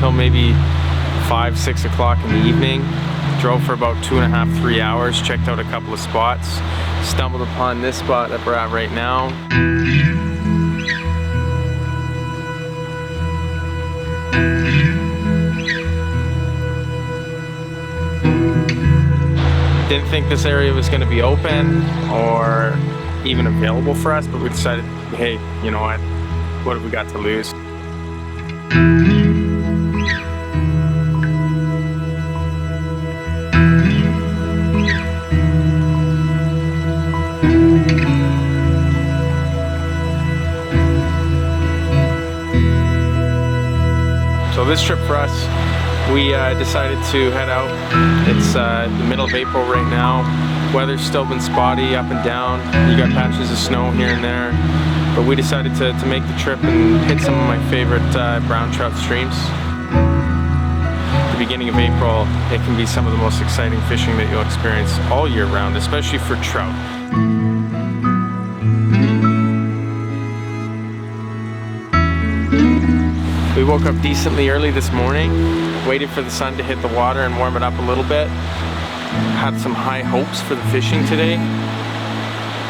till maybe 5, 6 o'clock in the evening. Drove for about 2.5, 3 hours, checked out a couple of spots, stumbled upon this spot that we're at right now. Didn't think this area was going to be open or even available for us, but we decided, hey, you know what have we got to lose? So this trip for us, we decided to head out. It's the middle of April right now. Weather's still been spotty, up and down. You got patches of snow here and there. But we decided to make the trip and hit some of my favorite brown trout streams. At the beginning of April, it can be some of the most exciting fishing that you'll experience all year round, especially for trout. We woke up decently early this morning, waited for the sun to hit the water and warm it up a little bit. Had some high hopes for the fishing today.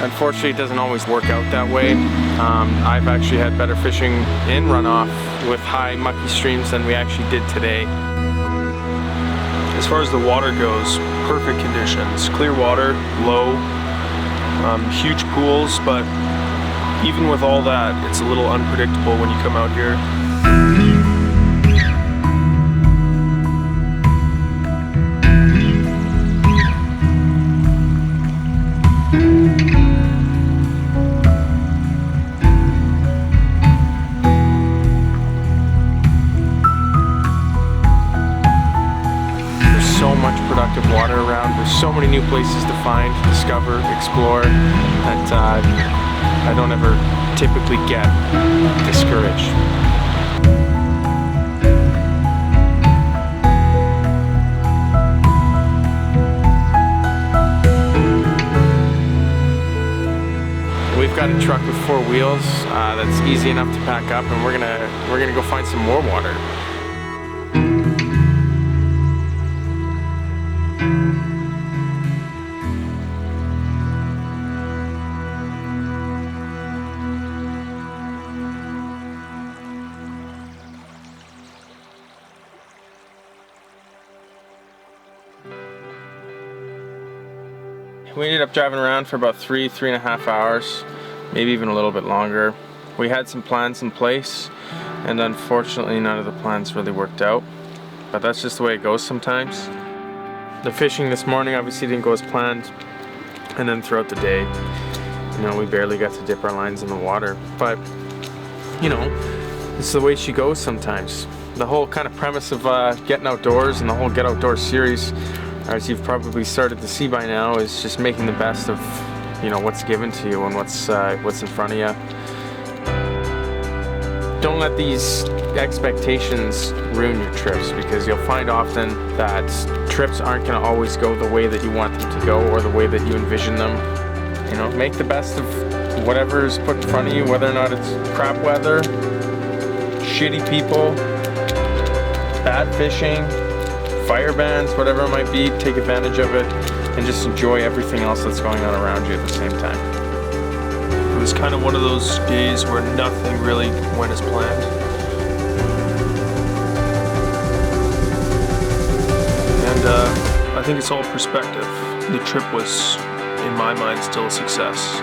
Unfortunately, it doesn't always work out that way. I've actually had better fishing in runoff with high mucky streams than we actually did today. As far as the water goes, perfect conditions. Clear water, low, huge pools, but even with all that, it's a little unpredictable when you come out here. So much productive water around. There's so many new places to find, discover, explore that I don't ever typically get discouraged. We've got a truck with 4 wheels that's easy enough to pack up, and we're gonna go find some more water. We ended up driving around for about 3.5 hours, maybe even a little bit longer. We had some plans in place, and unfortunately none of the plans really worked out. But that's just the way it goes sometimes. The fishing this morning obviously didn't go as planned, and then throughout the day, you know, we barely got to dip our lines in the water. But, you know, it's the way she goes sometimes. The whole kind of premise of getting outdoors and the whole Get Outdoors series, as you've probably started to see by now, is just making the best of, you know, what's given to you and what's in front of you. Don't let these expectations ruin your trips, because you'll find often that trips aren't going to always go the way that you want them to go or the way that you envision them. You know, make the best of whatever is put in front of you, whether or not it's crap weather, shitty people, bad fishing, fire bans, whatever it might be. Take advantage of it and just enjoy everything else that's going on around you at the same time. It was kind of one of those days where nothing really went as planned. And I think it's all perspective. The trip was, in my mind, still a success.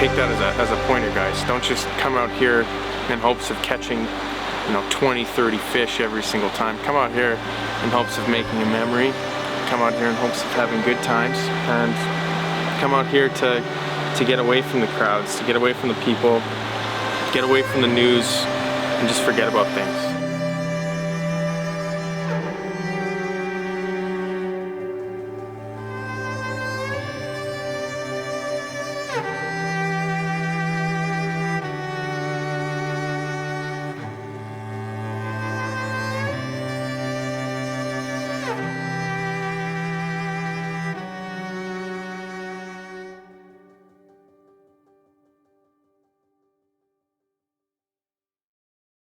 take that as a pointer, guys. Don't just come out here in hopes of catching, you know, 20, 30 fish every single time. Come out here in hopes of making a memory. Come out here in hopes of having good times, and come out here to get away from the crowds, to get away from the people, get away from the news, and just forget about things.